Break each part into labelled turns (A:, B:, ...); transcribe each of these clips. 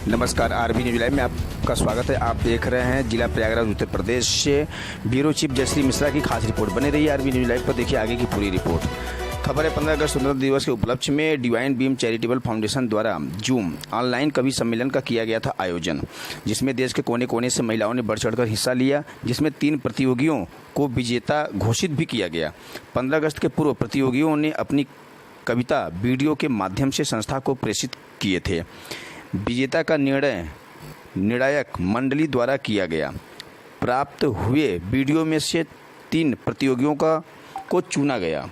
A: नमस्कार, RB news live में आपका स्वागत है। आप देख रहे हैं जिला प्रयागराज उत्तर प्रदेश से ब्यूरो चीफ जयश्री मिश्रा की खास रिपोर्ट। बने रही आरबी न्यूज लाइव पर, देखिए आगे की पूरी रिपोर्ट। खबर है 15 अगस्त स्वतंत्रता दिवस के उपलक्ष्य में डिवाइन बीम चैरिटेबल फाउंडेशन द्वारा जूम ऑनलाइन कवि सम्मेलन का किया गया था आयोजन, जिसमें देश के कोने कोने से महिलाओं ने बढ़ चढ़कर हिस्सा लिया, जिसमें 3 प्रतियोगियों को विजेता घोषित भी किया गया। 15 अगस्त के पूर्व प्रतियोगियों ने अपनी कविता वीडियो के माध्यम से संस्था को प्रेषित किए थे। विजेता का निर्णय निर्णायक मंडली द्वारा किया गया। प्राप्त हुए वीडियो में से 3 प्रतियोगियों को चुना गया,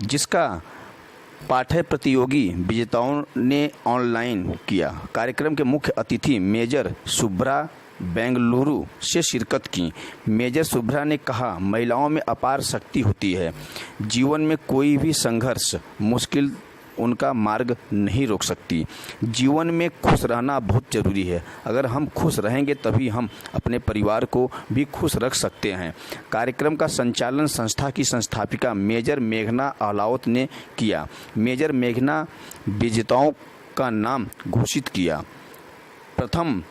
A: जिसका पाठ्य प्रतियोगी विजेताओं ने ऑनलाइन किया। कार्यक्रम के मुख्य अतिथि मेजर शुभ्रा बेंगलुरु से शिरकत की। मेजर शुभ्रा ने कहा, महिलाओं में अपार शक्ति होती है। जीवन में कोई भी संघर्ष मुश्किल उनका मार्ग नहीं रोक सकती। जीवन में खुश रहना बहुत ज़रूरी है। अगर हम खुश रहेंगे तभी हम अपने परिवार को भी खुश रख सकते हैं। कार्यक्रम का संचालन संस्था की संस्थापिका मेजर मेघना अहलावत ने किया। मेजर मेघना विजेताओं का नाम घोषित किया। प्रथम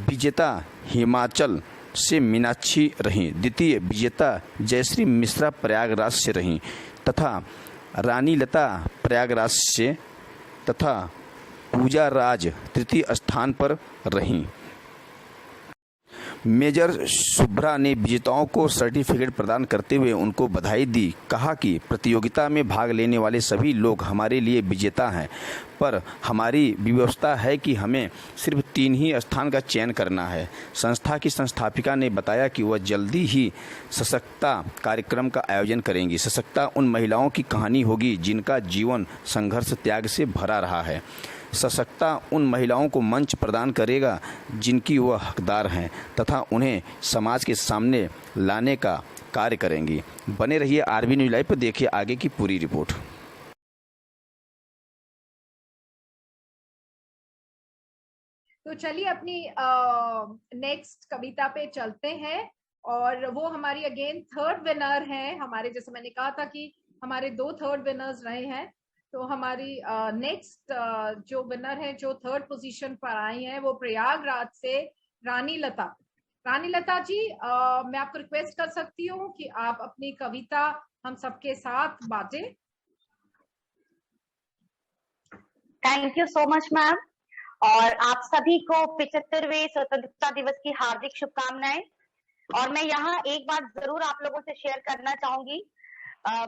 A: विजेता हिमाचल से मीनाक्षी रहीं, द्वितीय विजेता जयश्री मिश्रा प्रयागराज से रहीं तथा रानी लता प्रयागराज से तथा पूजा राज तृतीय स्थान पर रहीं। मेजर शुभ्रा ने विजेताओं को सर्टिफिकेट प्रदान करते हुए उनको बधाई दी। कहा कि प्रतियोगिता में भाग लेने वाले सभी लोग हमारे लिए विजेता हैं, पर हमारी व्यवस्था है कि हमें सिर्फ 3 ही स्थान का चयन करना है। संस्था की संस्थापिका ने बताया कि वह जल्दी ही सशक्ता कार्यक्रम का आयोजन करेंगी। सशक्ता उन महिलाओं की कहानी होगी जिनका जीवन संघर्ष त्याग से भरा रहा है। सशक्ता उन महिलाओं को मंच प्रदान करेगा जिनकी वह हकदार हैं तथा उन्हें समाज के सामने लाने का कार्य करेंगी। बने रहिए आरबी न्यूज लाइव पर, देखिए आगे की पूरी रिपोर्ट।
B: तो चलिए अपनी नेक्स्ट कविता पे चलते हैं, और वो हमारी अगेन 3rd विनर है। हमारे, जैसे मैंने कहा था कि हमारे 2 3rd विनर्स रहे हैं, तो हमारी नेक्स्ट जो विनर है, जो 3rd पोजीशन पर आई हैं, वो प्रयागराज से रानी लता। रानी लता जी, मैं आपको रिक्वेस्ट कर सकती हूँ कि आप अपनी कविता हम सबके साथ बांटें।
C: Thank you so much ma'am, और आप सभी को 75वें स्वतंत्रता दिवस की हार्दिक शुभकामनाएं। और मैं यहाँ एक बात जरूर आप लोगों से शेयर करना चाहूंगी।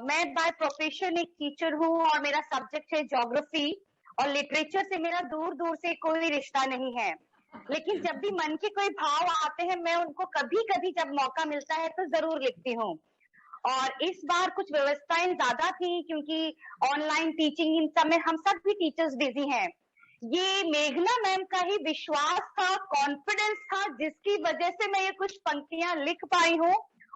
C: मैं बाय प्रोफेशन एक टीचर हूँ और मेरा सब्जेक्ट है ज्योग्राफी, और लिटरेचर से मेरा दूर दूर से कोई रिश्ता नहीं है। लेकिन जब भी मन के कोई भाव आते हैं, मैं उनको कभी कभी जब मौका मिलता है तो जरूर लिखती हूँ। और इस बार कुछ व्यवस्थाएं ज्यादा थी क्योंकि ऑनलाइन टीचिंग, इन सब में हम सब भी टीचर्स बिजी हैं। ये मेघना मैम का ही विश्वास था, कॉन्फिडेंस था, जिसकी वजह से मैं ये कुछ पंक्तियां लिख पाई हूँ।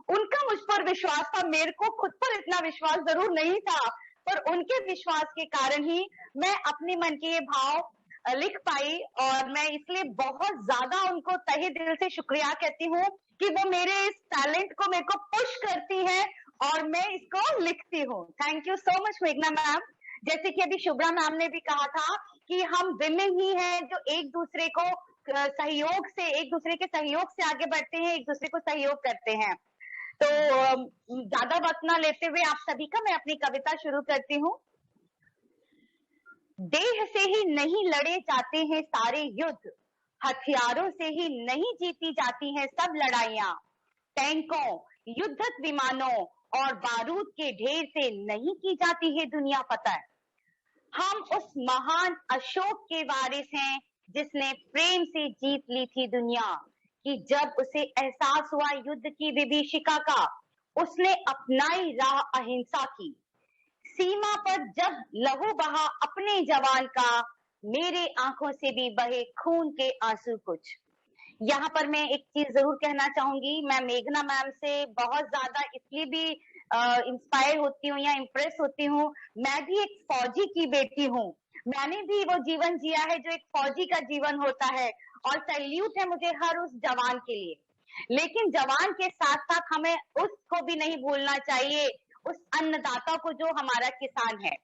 C: उनका मुझ पर विश्वास था, मेरे को खुद पर इतना विश्वास जरूर नहीं था, पर उनके विश्वास के कारण ही मैं अपने मन के ये भाव लिख पाई। और मैं इसलिए बहुत ज्यादा उनको तहे दिल से शुक्रिया कहती हूँ कि वो मेरे इस टैलेंट को मेरे को पुश करती है और मैं इसको लिखती हूँ। थैंक यू सो मच मेघना मैम। जैसे कि अभी शुभ्रा मैम ने भी कहा था कि हम विमेन ही हैं जो एक दूसरे को सहयोग से, एक दूसरे के सहयोग से आगे बढ़ते हैं, एक दूसरे को सहयोग करते हैं। तो ज्यादा वक्त ना लेते हुए आप सभी का मैं अपनी कविता शुरू करती हूँ। देह से ही नहीं लड़े जाते हैं सारे युद्ध, हथियारों से ही नहीं जीती जाती हैं सब लड़ाइयां। टैंकों, युद्धक विमानों और बारूद के ढेर से नहीं की जाती है दुनिया फतह। हम उस महान अशोक के वारिस हैं जिसने प्रेम से जीत ली थी दुनिया, कि जब उसे एहसास हुआ युद्ध की विभीषिका का, उसने अपनाई राह अहिंसा की। सीमा पर जब लहू बहा अपने जवान का, मेरे आंखों से भी बहे खून के आंसू कुछ। यहाँ पर मैं एक चीज जरूर कहना चाहूंगी, मैं मेघना मैम से बहुत ज्यादा इसलिए भी इंस्पायर होती हूँ या इम्प्रेस होती हूँ। मैं भी एक फौजी की बेटी हूँ, मैंने भी वो जीवन जिया है जो एक फौजी का जीवन होता है, और सैल्यूट है मुझे हर उस जवान के लिए। लेकिन जवान के साथ साथ हमें उसको भी नहीं भूलना चाहिए, उस अन्नदाता को जो हमारा किसान है।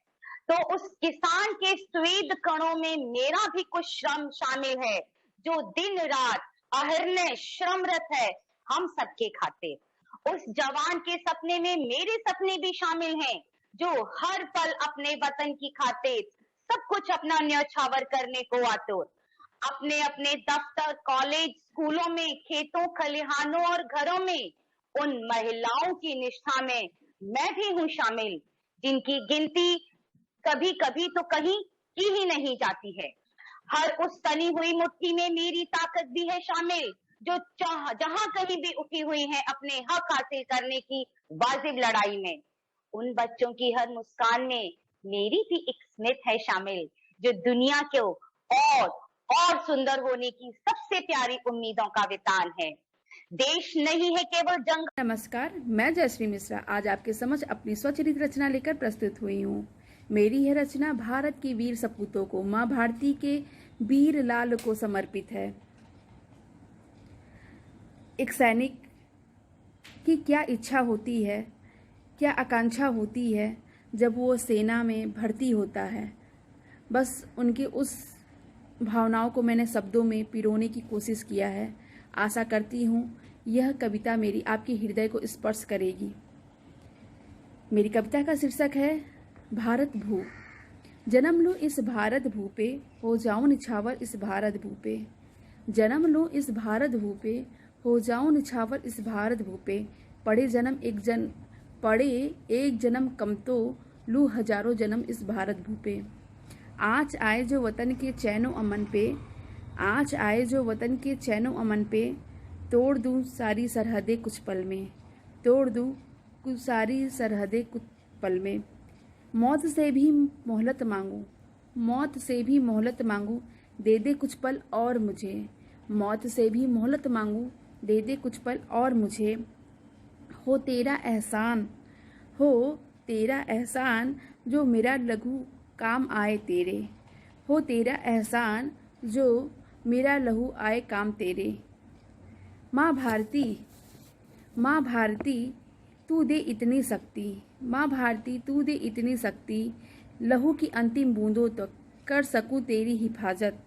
C: तो उस किसान के स्वेद कणों में मेरा भी कुछ श्रम शामिल है, जो दिन रात अहर्निश श्रमरत है हम सबके खातिर। उस जवान के सपने में मेरे सपने भी शामिल हैं, जो हर पल अपने वतन की खातिर सब कुछ अपना न्यौछावर करने को आतुर। अपने अपने दफ्तर, कॉलेज, स्कूलों में, खेतों, खलिहानों और घरों में उन महिलाओं की निष्ठा में मैं भी हूँ शामिल, जिनकी गिनती कभी कभी तो कहीं की ही नहीं जाती है। हर उस तनी हुई मुट्ठी में मेरी ताकत भी है शामिल, जो जहां कहीं भी उठी हुई है अपने हक हासिल करने की वाजिब लड़ाई में। उन बच्चों की हर मुस्कान में मेरी भी एक स्मित है शामिल, जो दुनिया को और सुंदर होने की सबसे प्यारी उम्मीदों का वितान है। देश नहीं है केवल जंग।
D: नमस्कार, मैं जयश्री मिश्रा आज आपके समक्ष अपनी स्वचरित रचना लेकर प्रस्तुत हुई हूँ। मेरी यह रचना भारत की वीर सपूतों को, माँ भारती के वीर लाल को समर्पित है। एक सैनिक की क्या इच्छा होती है, क्या आकांक्षा होती है जब वो सेना में भर्ती होता है। बस उनकी उस भावनाओं को मैंने शब्दों में पिरोने की कोशिश किया है। आशा करती हूँ यह कविता मेरी आपके हृदय को स्पर्श करेगी। मेरी कविता का शीर्षक है भारत भू। जन्म लो इस भारत भू पे, हो जाऊं निछावर इस भारत भू पे। जन्म लो इस भारत भू पे, हो जाऊं निछावर इस भारत भू पे। पड़े एक जन्म कम तो लू हजारों जन्म इस भारत भू पे। आज आए जो वतन के चैनो अमन पे, आज आए जो वतन के चैनो अमन पे। तोड़ दूं सारी सरहदें कुछ पल में, तोड़ दूं सारी सरहदें कुछ पल में। मौत से भी मोहलत मांगू, मौत से भी मोहलत मांगू, दे दे कुछ पल और मुझे। मौत से भी मोहलत मांगू, दे दे कुछ पल और मुझे। हो तेरा एहसान, हो तेरा एहसान, जो मेरा लघु काम आए तेरे। हो तेरा एहसान, जो मेरा लहू आए काम तेरे। माँ भारती, माँ भारती तू दे इतनी शक्ति, माँ भारती तू दे इतनी शक्ति। लहू की अंतिम बूंदों तक कर सकूं तेरी हिफाजत,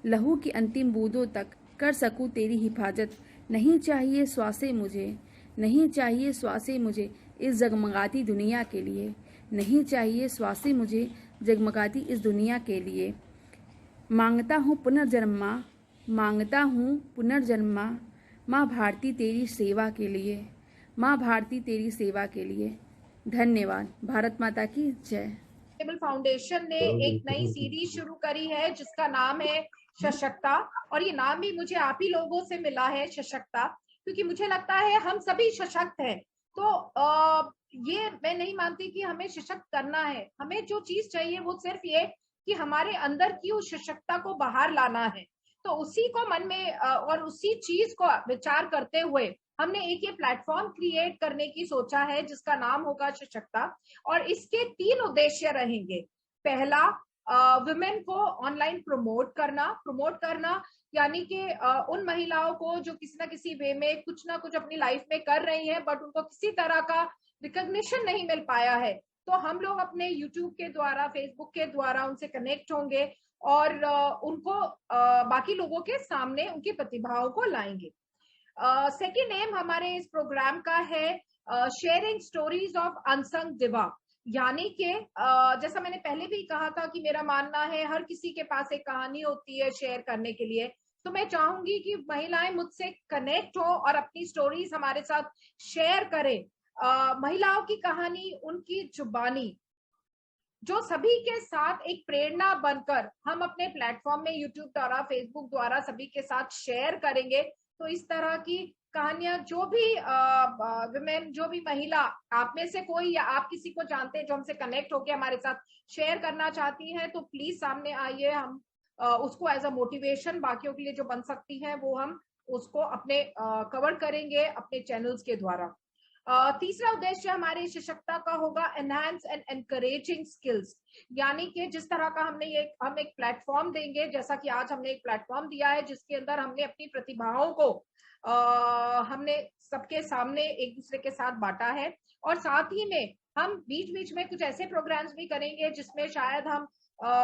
D: लहू की अंतिम बूंदों तक कर सकूं तेरी हिफाजत। नहीं चाहिए श्वासें मुझे, नहीं चाहिए श्वासें मुझे इस जगमगाती दुनिया के लिए। नहीं चाहिए श्वासें मुझे जगमगाती इस दुनिया के लिए। मांगता हूँ पुनर्जन्मा, मांगता हूँ पुनर्जन्मा, माँ भारती तेरी सेवा के लिए, माँ भारती तेरी सेवा के लिए। धन्यवाद। भारत माता की जय।
B: टेबल फाउंडेशन ने एक नई सीरीज शुरू करी है जिसका नाम है सशक्ता, और ये नाम भी मुझे आप ही लोगों से मिला है, सशक्ता, क्योंकि मुझे लगता है हम सभी सशक्त हैं। तो ये मैं नहीं मानती कि हमें सशक्त करना है। हमें जो चीज चाहिए वो सिर्फ ये कि हमारे अंदर की उस सशक्तता को बाहर लाना है। तो उसी को मन में और उसी चीज को विचार करते हुए हमने एक ये प्लेटफॉर्म क्रिएट करने की सोचा है जिसका नाम होगा सशक्ता। और इसके 3 उद्देश्य रहेंगे। पहला, वुमेन को ऑनलाइन प्रमोट करना, यानी कि उन महिलाओं को जो किसी ना किसी वे में कुछ ना कुछ अपनी लाइफ में कर रही हैं बट उनको किसी तरह का रिकॉग्निशन नहीं मिल पाया है, तो हम लोग अपने यूट्यूब के द्वारा, फेसबुक के द्वारा उनसे कनेक्ट होंगे और उनको बाकी लोगों के सामने उनकी प्रतिभाओं को लाएंगे। सेकेंड एम हमारे इस प्रोग्राम का है शेयरिंग स्टोरीज ऑफ अनसंग दिवा, यानी कि जैसा मैंने पहले भी कहा था कि मेरा मानना है हर किसी के पास एक कहानी होती है शेयर करने के लिए। तो मैं चाहूंगी कि महिलाएं मुझसे कनेक्ट हो और अपनी स्टोरीज हमारे साथ शेयर करें। महिलाओं की कहानी, उनकी जुबानी, जो सभी के साथ एक प्रेरणा बनकर हम अपने प्लेटफॉर्म में यूट्यूब द्वारा, फेसबुक द्वारा सभी के साथ शेयर करेंगे। तो इस तरह की कहानियां जो भी विमेन, जो भी महिला, आप में से कोई या आप किसी को जानते हैं जो हमसे कनेक्ट होकर हमारे साथ शेयर करना चाहती हैं, तो प्लीज सामने आइए। हम उसको एज अ मोटिवेशन बाकियों के लिए जो बन सकती है वो हम उसको अपने कवर करेंगे अपने चैनल्स के द्वारा। तीसरा उद्देश्य हमारी सशक्ता का होगा एनहांस एंड एनकरेजिंग स्किल्स, यानी कि जिस तरह का हम एक प्लेटफॉर्म देंगे, जैसा कि आज हमने एक प्लेटफॉर्म दिया है जिसके अंदर हमने अपनी प्रतिभाओं को हमने सबके सामने एक दूसरे के साथ बांटा है, और साथ ही में हम बीच बीच में कुछ ऐसे प्रोग्राम्स भी करेंगे जिसमें शायद हम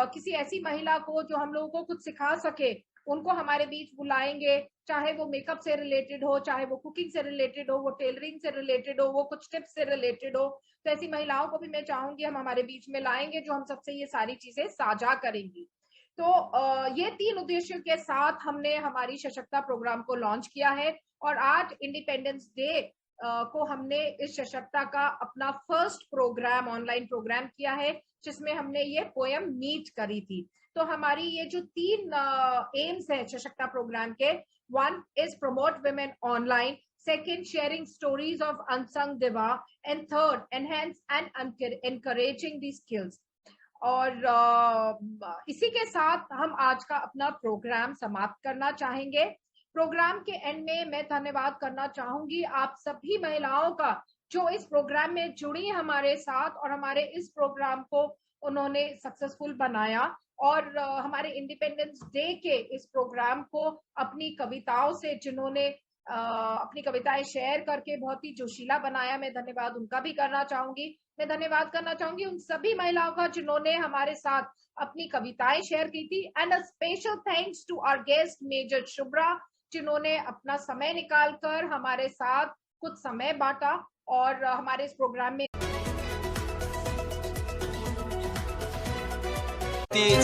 B: किसी ऐसी महिला को जो हम लोगों को कुछ सिखा सके उनको हमारे बीच बुलाएंगे, चाहे वो मेकअप से रिलेटेड हो, चाहे वो कुकिंग से रिलेटेड हो, वो टेलरिंग से रिलेटेड हो, वो कुछ टिप्स से रिलेटेड हो। तो ऐसी महिलाओं को भी मैं चाहूंगी हम हमारे बीच में लाएंगे जो हम सबसे ये सारी चीजें साझा करेंगी। तो ये 3 उद्देश्यों के साथ हमने हमारी सशक्ता प्रोग्राम को लॉन्च किया है, और आज इंडिपेंडेंस डे को हमने इस सशक्ता का अपना फर्स्ट प्रोग्राम, ऑनलाइन प्रोग्राम किया है, जिसमें हमने ये पोएम मीट करी थी। तो हमारी ये जो 3 एम्स है सशक्ता प्रोग्राम के, 1 is promote women online, 2 sharing stories of unsung diva, and 3 enhance and encouraging these skills। और इसी के साथ हम आज का अपना प्रोग्राम समाप्त करना चाहेंगे। प्रोग्राम के एंड में मैं धन्यवाद करना चाहूंगी आप सभी महिलाओं का जो इस प्रोग्राम में जुड़ी हमारे साथ, और हमारे इस प्रोग्राम को उन्होंने सक्सेसफुल बनाया, और हमारे इंडिपेंडेंस डे के इस प्रोग्राम को अपनी कविताओं से जिन्होंने अपनी कविताएं शेयर करके बहुत ही जोशीला बनाया, मैं धन्यवाद उनका भी करना चाहूंगी। मैं धन्यवाद करना चाहूंगी उन सभी महिलाओं का जिन्होंने हमारे साथ अपनी कविताएं शेयर की थी। And a special thanks to our guest major Shubhra, जिन्होंने अपना समय निकालकर हमारे साथ कुछ समय बांटा और हमारे इस प्रोग्राम में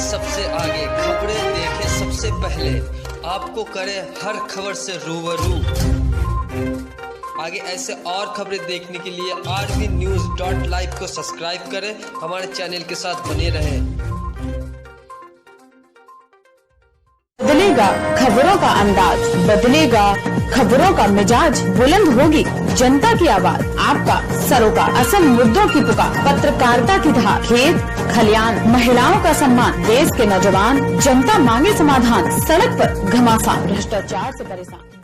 E: सबसे आगे खबरें देखे सबसे पहले, आपको करे हर खबर से रूबरू। आगे ऐसे और खबरें देखने के लिए rvnews.live को सब्सक्राइब करें, हमारे चैनल के साथ बने रहें।
F: बदलेगा खबरों का अंदाज, बदलेगा खबरों का मिजाज, बुलंद होगी जनता की आवाज, आपका सरोकार, असल मुद्दों की पुकार, पत्रकारिता की धार, खेत खलियान, महिलाओं का सम्मान, देश के नौजवान, जनता मांगे समाधान, सड़क पर घमासान, भ्रष्टाचार से परेशान।